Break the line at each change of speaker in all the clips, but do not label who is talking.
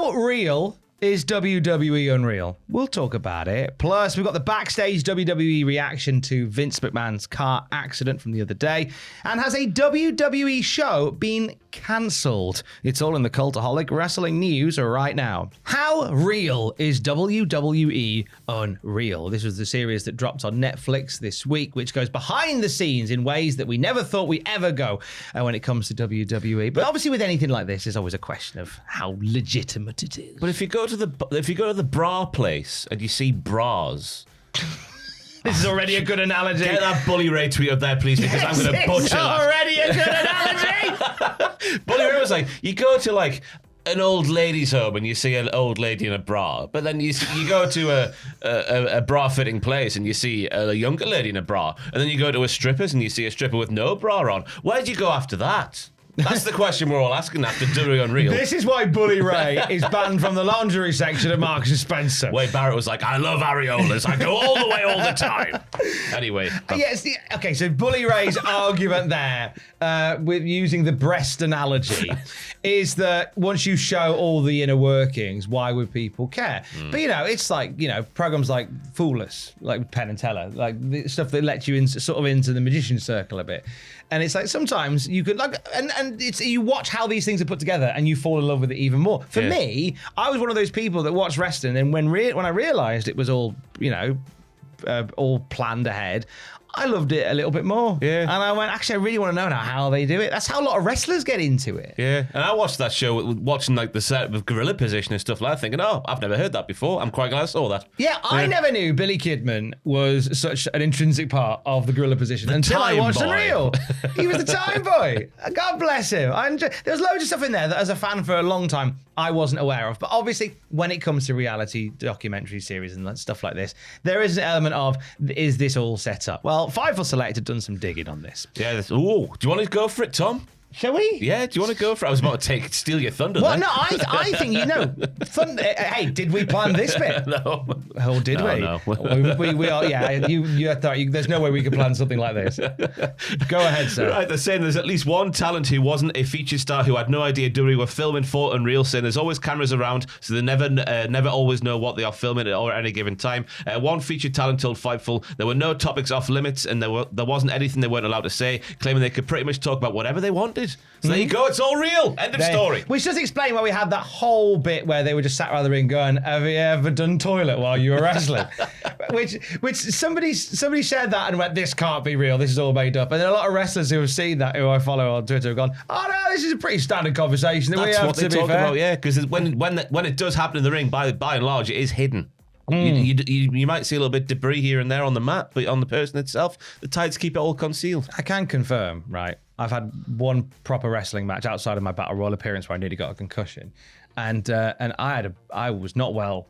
How real is WWE Unreal? We'll talk about it. Plus, we've got the Backstage WWE reaction to Vince McMahon's car accident from the other day. And has a WWE show been cancelled? It's all in the Cultaholic Wrestling news right now. How real is WWE Unreal? This was the series that dropped on Netflix this week, which goes behind the scenes in ways that we never thought we'd ever go when it comes to WWE. But obviously with anything like this, there's always a question of how legitimate it is.
But if you go to the bra place and you see bras,
this is already a good analogy.
Get that Bully Ray tweet up there, please, because I'm going to butcher that.
Already a good analogy.
Bully Ray was like, you go to like an old lady's home and you see an old lady in a bra, but then you go to a bra fitting place and you see a younger lady in a bra, and then you go to a stripper's and you see a stripper with no bra on. Where'd you go after that? That's the question we're all asking after WWE Unreal.
This is why Bully Ray is banned from the lingerie section at Marks & Spencer.
Wade Barrett was like, I love areolas. I go all the way all the time. Anyway.
Yes. Okay, so Bully Ray's argument there with using the breast analogy is that once you show all the inner workings, why would people care? But, it's like, programs like Fool Us, like Penn and Teller, like the stuff that lets you into the magician circle a bit. And it's like sometimes you could and it's you watch how these things are put together and you fall in love with it even more. For me, I was one of those people that watched wrestling, and when I realised it was all all planned ahead, I loved it a little bit more. Yeah. And I went, actually, I really want to know now how they do it. That's how a lot of wrestlers get into it.
Yeah. And I watched that show, watching like the set of gorilla position and stuff like that, thinking, oh, I've never heard that before. I'm quite glad I saw that.
Yeah, I never knew Billy Kidman was such an intrinsic part of the gorilla position until I watched Unreal. He was the time boy. God bless him. There's loads of stuff in there that as a fan for a long time, I wasn't aware of. But obviously, when it comes to reality documentary series and stuff like this, there is an element of, is this all set up? Well, Fightful Select have done some digging on this.
Yeah. Do you want to go for it, Tom?
Shall we?
Yeah, do you want to go for it? I was about to steal your thunder.
Well,
then.
no, I think, hey, did we plan this bit?
No.
Oh, did we?
No.
We are, yeah, you thought, there's no way we could plan something like this. Go ahead, sir.
Right, they're saying there's at least one talent who wasn't a featured star who had no idea WWE were filming for Unreal, saying there's always cameras around, so they never always know what they are filming at any given time. One featured talent told Fightful there were no topics off limits and there wasn't anything they weren't allowed to say, claiming they could pretty much talk about whatever they wanted. So there you go, it's all real. End of story.
Which does explain why we had that whole bit where they were just sat around the ring going, have you ever done toilet while you were wrestling? which somebody shared that and went, this can't be real, this is all made up. And then a lot of wrestlers who have seen that, who I follow on Twitter, have gone, oh no, this is a pretty standard conversation that
That's
we have
what they
to
talk
be fair.
about, yeah, because when it does happen in the ring, by and large, it is hidden. You might see a little bit of debris here and there on the mat, but on the person itself, the tights keep it all concealed.
I can confirm, right? I've had one proper wrestling match outside of my Battle Royal appearance where I nearly got a concussion, and I was not well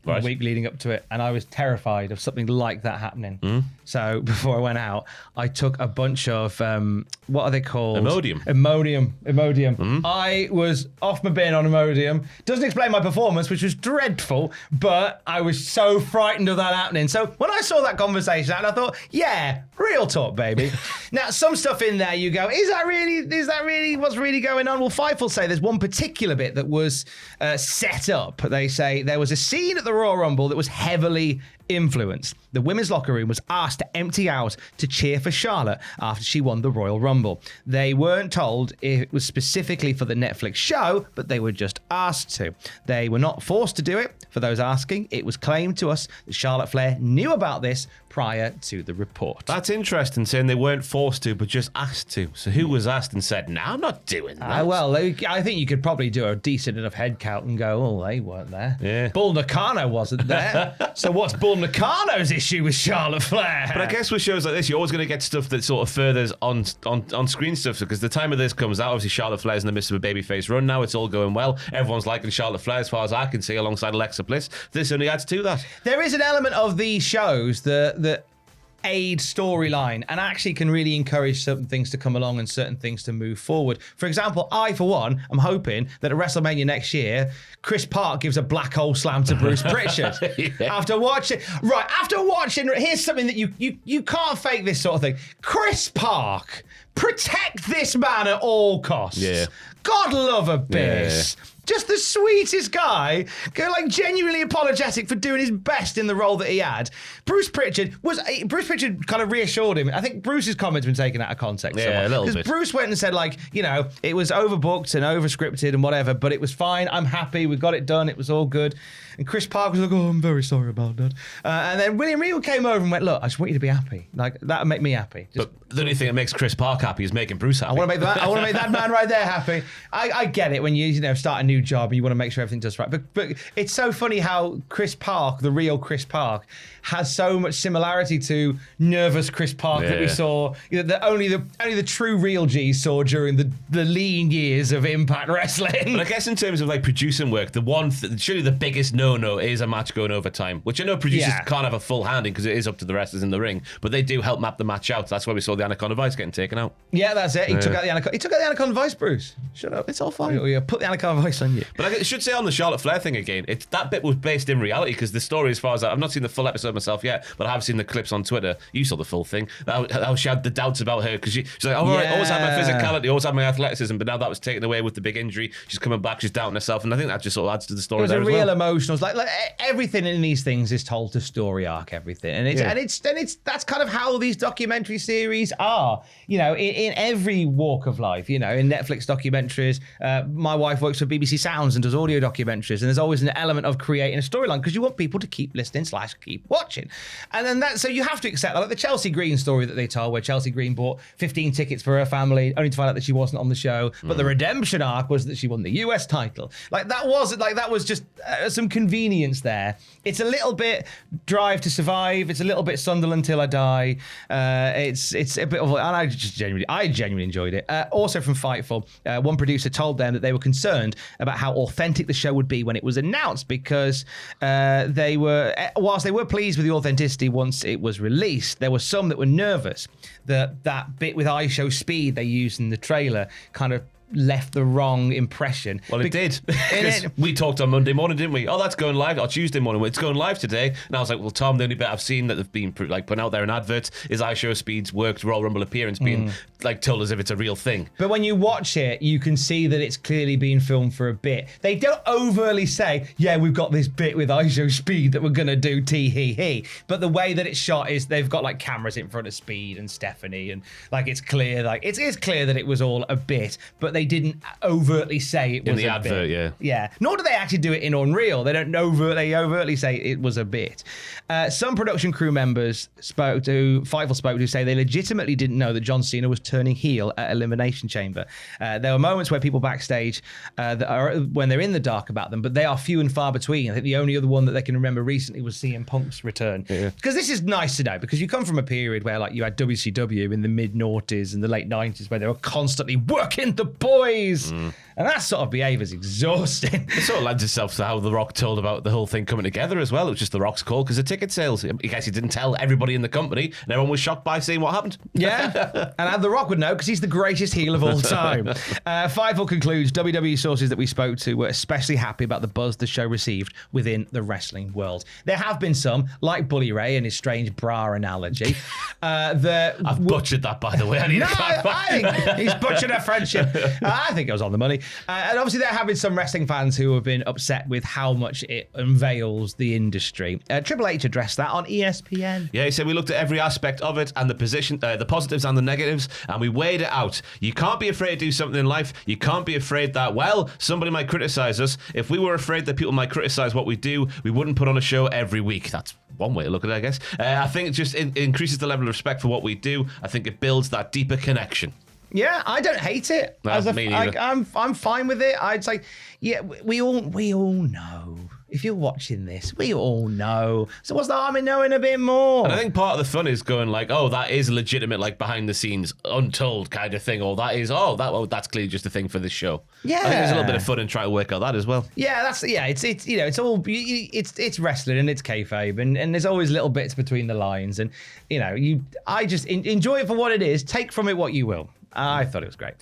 the week leading up to it, and I was terrified of something like that happening. So before I went out, I took a bunch of what are they called? Imodium. I was off my bin on Imodium. Doesn't explain my performance, which was dreadful, but I was so frightened of that happening. So when I saw that conversation, and I thought, yeah, real talk, baby. Now, some stuff in there, you go, is that really what's really going on? Well, Fightful say there's one particular bit that was set up. They say there was a scene at the Royal Rumble that was heavily influenced. The women's locker room was asked to empty out to cheer for Charlotte after she won the Royal Rumble. They weren't told if it was specifically for the Netflix show, but they were just asked to. They were not forced to do it. For those asking, it was claimed to us that Charlotte Flair knew about this prior to the report.
That's interesting, saying they weren't forced to, but just asked to. So who was asked and said, no, I'm not doing that?
Well, I think you could probably do a decent enough head count and go, oh, they weren't there.
Yeah.
Bull Nakano wasn't there. So what's Bull Nakano's issue with Charlotte Flair?
But I guess with shows like this, you're always going to get stuff that sort of furthers on screen stuff, because the time of this comes out, obviously Charlotte Flair's in the midst of a babyface run now. It's all going well. Everyone's liking Charlotte Flair, as far as I can see, alongside Alexa Bliss. This only adds to that.
There is an element of these shows that aid storyline and actually can really encourage certain things to come along and certain things to move forward. For example, I, for one, am hoping that at WrestleMania next year, Chris Park gives a black hole slam to Bruce Pritchard. Yeah. After watching, here's something that you can't fake this sort of thing. Chris Park, protect this man at all costs.
Yeah.
God love a Biss. Just the sweetest guy, like genuinely apologetic for doing his best in the role that he had. Bruce Pritchard kind of reassured him. I think Bruce's comment's been taken out of context.
Yeah, a little bit.
Because Bruce went and said, like, you know, it was overbooked and overscripted and whatever, but it was fine. I'm happy. We got it done. It was all good. And Chris Park was like, oh, I'm very sorry about that. And then William Regal came over and went, look, I just want you to be happy. Like, that would make me happy.
But the only thing that makes Chris Park happy is making Bruce happy.
I want to make that man right there happy. I get it when you know start a new job and you want to make sure everything does right. But it's so funny how Chris Park, the real Chris Park, has so much similarity to nervous Chris Park that we saw. You know, that only the true real G's saw during the lean years of Impact Wrestling.
But I guess in terms of like producing work, the one surely the biggest no is a match going over time, which I know producers can't have a full hand in because it is up to the wrestlers in the ring. But they do help map the match out. That's why we saw the Anaconda Vice getting taken out.
Yeah, that's it. He took out the Anaconda Vice, Bruce. Shut up. It's all fine. Put the Anaconda Vice on you.
But I should say on the Charlotte Flair thing again, that bit was based in reality because the story, as far as I've not seen the full episode myself yet, but I have seen the clips on Twitter. You saw the full thing. How she had the doubts about her because she's like, oh, I always had my physicality, always had my athleticism, but now that was taken away with the big injury. She's coming back, she's doubting herself, and I think that just sort of adds to the story.
It was
there
a
as
real
well.
emotional, like everything in these things is told to story arc, everything, and it's that's kind of how these documentary series are. You know, in every walk of life. You know, in Netflix documentaries, my wife works for BBC Sounds and does audio documentaries, and there's always an element of creating a storyline because you want people to keep listening / keep watching, and then so you have to accept that. Like the Chelsea Green story that they told, where Chelsea Green bought 15 tickets for her family, only to find out that she wasn't on the show, but the redemption arc was that she won the US title. That was just some convenience there. It's a little bit Drive to Survive. It's a little bit Sunderland Till I Die. It's a bit of, and I genuinely enjoyed it. Also from Fightful, one producer told them that they were concerned about how authentic the show would be when it was announced because whilst they were pleased with the authenticity once it was released, there were some that were nervous that bit with Eyeshow Speed they used in the trailer kind of left the wrong impression.
Well, it did. We talked on Monday morning, didn't we? Oh, that's going live. Or Tuesday morning. It's going live today. And I was like, well, Tom, the only bit I've seen that they've been like putting out there in adverts is Eyeshow Speed's worked Royal Rumble appearance being like told as if it's a real thing.
But when you watch it, you can see that it's clearly being filmed for a bit. They don't overtly say, yeah, we've got this bit with Eyeshow Speed that we're going to do tee-hee-hee. But the way that it's shot is they've got like cameras in front of Speed and Stephanie, and like it's clear, like it's clear that it was all a bit, but they didn't overtly say it was
in the
a
advert,
bit. Yeah. Nor do they actually do it in Unreal. They don't overtly say it was a bit. Some production crew members Fightful spoke to say they legitimately didn't know that John Cena was turning heel at Elimination Chamber. There were moments where people backstage when they're in the dark about them, but they are few and far between. I think the only other one that they can remember recently was CM Punk's return. Because this is nice to know, because you come from a period where like you had WCW in the mid-noughties and the late 90s where they were constantly working the boys. And that sort of behaviour is exhausting.
It sort of lends itself to how The Rock told about the whole thing coming together as well. It was just The Rock's call because of ticket sales. I guess he didn't tell everybody in the company, and everyone was shocked by seeing what happened.
Yeah, and The Rock would know because he's the greatest heel of all time. Fightful concludes, WWE sources that we spoke to were especially happy about the buzz the show received within the wrestling world. There have been some, like Bully Ray and his strange bra analogy.
I've butchered that, by the way.
I think he's butchered a friendship. I think it was on the money. And obviously there have been some wrestling fans who have been upset with how much it unveils the industry. Triple H addressed that on ESPN.
Yeah, he said we looked at every aspect of it and the position, the positives and the negatives, and we weighed it out. You can't be afraid to do something in life. You can't be afraid that, well, somebody might criticize us. If we were afraid that people might criticize what we do, we wouldn't put on a show every week. That's one way to look at it, I guess. I think it just increases the level of respect for what we do. I think it builds that deeper connection.
Yeah, I don't hate it.
No, me neither.
I'm fine with it. I'd say, yeah, we all know. If you're watching this, we all know. So what's the harm in knowing a bit more?
And I think part of the fun is going like, oh, that is legitimate, like behind the scenes, untold kind of thing, or that is, that's clearly just a thing for this show.
Yeah,
I think there's a little bit of fun in trying to work out that as well.
Yeah, it's you know, it's all it's wrestling and it's kayfabe, and there's always little bits between the lines, and you know, I just enjoy it for what it is. Take from it what you will. I thought it was great.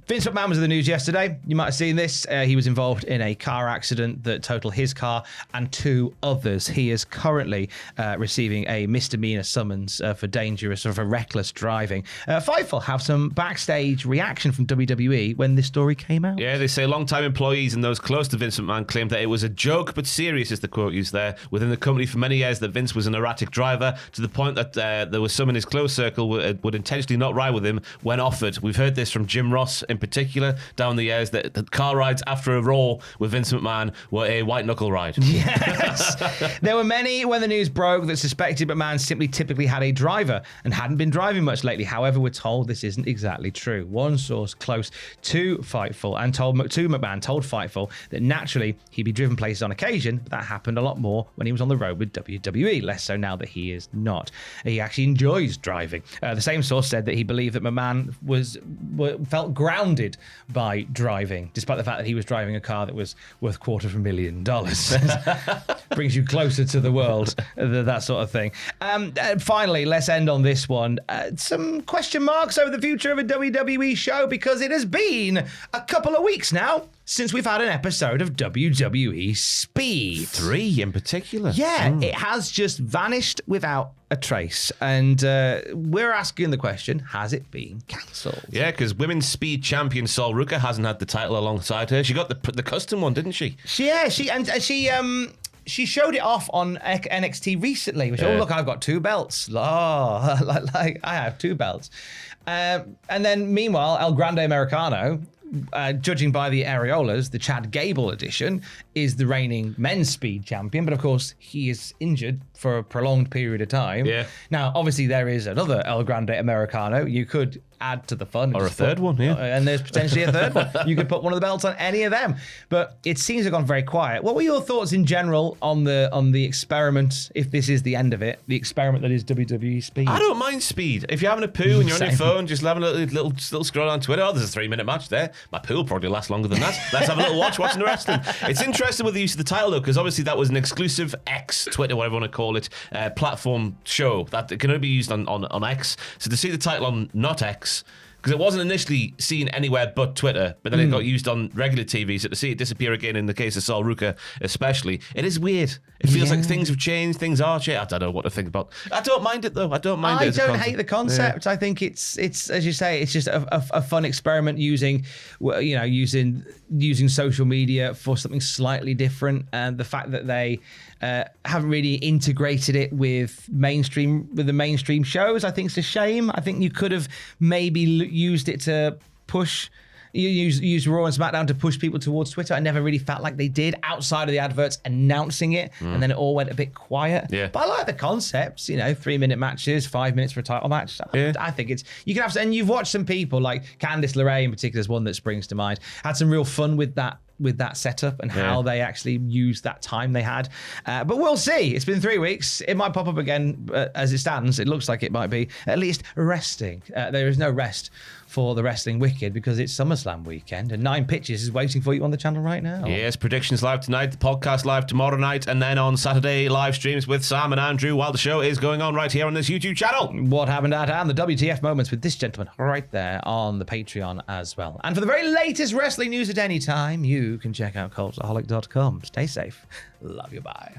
Vince McMahon was in the news yesterday. You might have seen this. He was involved in a car accident that totaled his car and 2 others. He is currently receiving a misdemeanor summons for dangerous or for reckless driving. Fightful have some backstage reaction from WWE when this story came out.
Yeah, they say long-time employees and those close to Vince McMahon claimed that it was a joke, but serious is the quote used there, within the company for many years that Vince was an erratic driver, to the point that there was some in his close circle would intentionally not ride with him when offered. We've heard this from Jim Ross in particular down the years, that the car rides after a Raw with Vince McMahon were a white knuckle ride.
Yes. There were many when the news broke that suspected McMahon typically had a driver and hadn't been driving much lately. However, we're told this isn't exactly true. One source close to Fightful and McMahon told Fightful that naturally he'd be driven places on occasion, but that happened a lot more when he was on the road with WWE, less so now that he is not. He actually enjoys driving. The same source said that he believed that McMahon felt grounded by driving, despite the fact that he was driving a car that was worth $250,000. Brings you closer to the world, that sort of thing. Finally, let's end on this one. Some question marks over the future of a WWE show, because it has been a couple of weeks now since we've had an episode of WWE Speed.
3 in particular.
Yeah, it has just vanished without a trace. And we're asking the question, has it been cancelled?
Yeah, because women's speed champion Sol Ruka hasn't had the title alongside her. She got the custom one, didn't she?
She showed it off on NXT recently, which, oh, look, I've got 2 belts. Oh, like I have 2 belts. And then, meanwhile, El Grande Americano, judging by the areolas, the Chad Gable edition, is the reigning men's speed champion. But of course, he is injured for a prolonged period of time.
Yeah.
Now, obviously, there is another El Grande Americano. You could add to the fun.
Or a third one, yeah.
And there's potentially a third one. You could put one of the belts on any of them. But it seems to have gone very quiet. What were your thoughts in general on the experiment, if this is the end of it, the experiment that is WWE Speed?
I don't mind speed. If you're having a poo and you're on your phone, just having a little scroll on Twitter, there's a 3-minute match there. My poo will probably last longer than that. Let's have a little watching the wrestling. It's interesting with the use of the title, though, because obviously that was an exclusive X, Twitter, whatever you want to call it, platform show that can only be used on X. So to see the title on not X, because it wasn't initially seen anywhere but Twitter, but then it got used on regular TV, so to see it disappear again in the case of Sol Ruka especially, it is weird. It feels like things have changed, things are changed. I don't know what to think about. I don't mind it, though. I don't mind it.
I don't hate the concept. Yeah. I think it's as you say, it's just a fun experiment using social media for something slightly different, and the fact that they haven't really integrated it with the mainstream shows, I think it's a shame. I think you could have maybe used it to push. You use Raw and SmackDown to push people towards Twitter. I never really felt like they did outside of the adverts announcing it, and then it all went a bit quiet.
Yeah.
But I like the concepts, 3-minute matches, 5 minutes for a title match.
Yeah.
I think you can have, and you've watched some people like Candice LeRae in particular is one that springs to mind, had some real fun with that setup and how they actually used that time they had. But we'll see. It's been 3 weeks. It might pop up again, but as it stands, it looks like it might be at least resting. There is no rest for the Wrestling Wicked because it's SummerSlam weekend, and 9 Pitches is waiting for you on the channel right now.
Yes, predictions live tonight, the podcast live tomorrow night, and then on Saturday, live streams with Sam and Andrew while the show is going on right here on this YouTube channel.
What happened at hand? The WTF moments with this gentleman right there on the Patreon as well. And for the very latest wrestling news at any time, you can check out Cultaholic.com. Stay safe. Love you. Bye.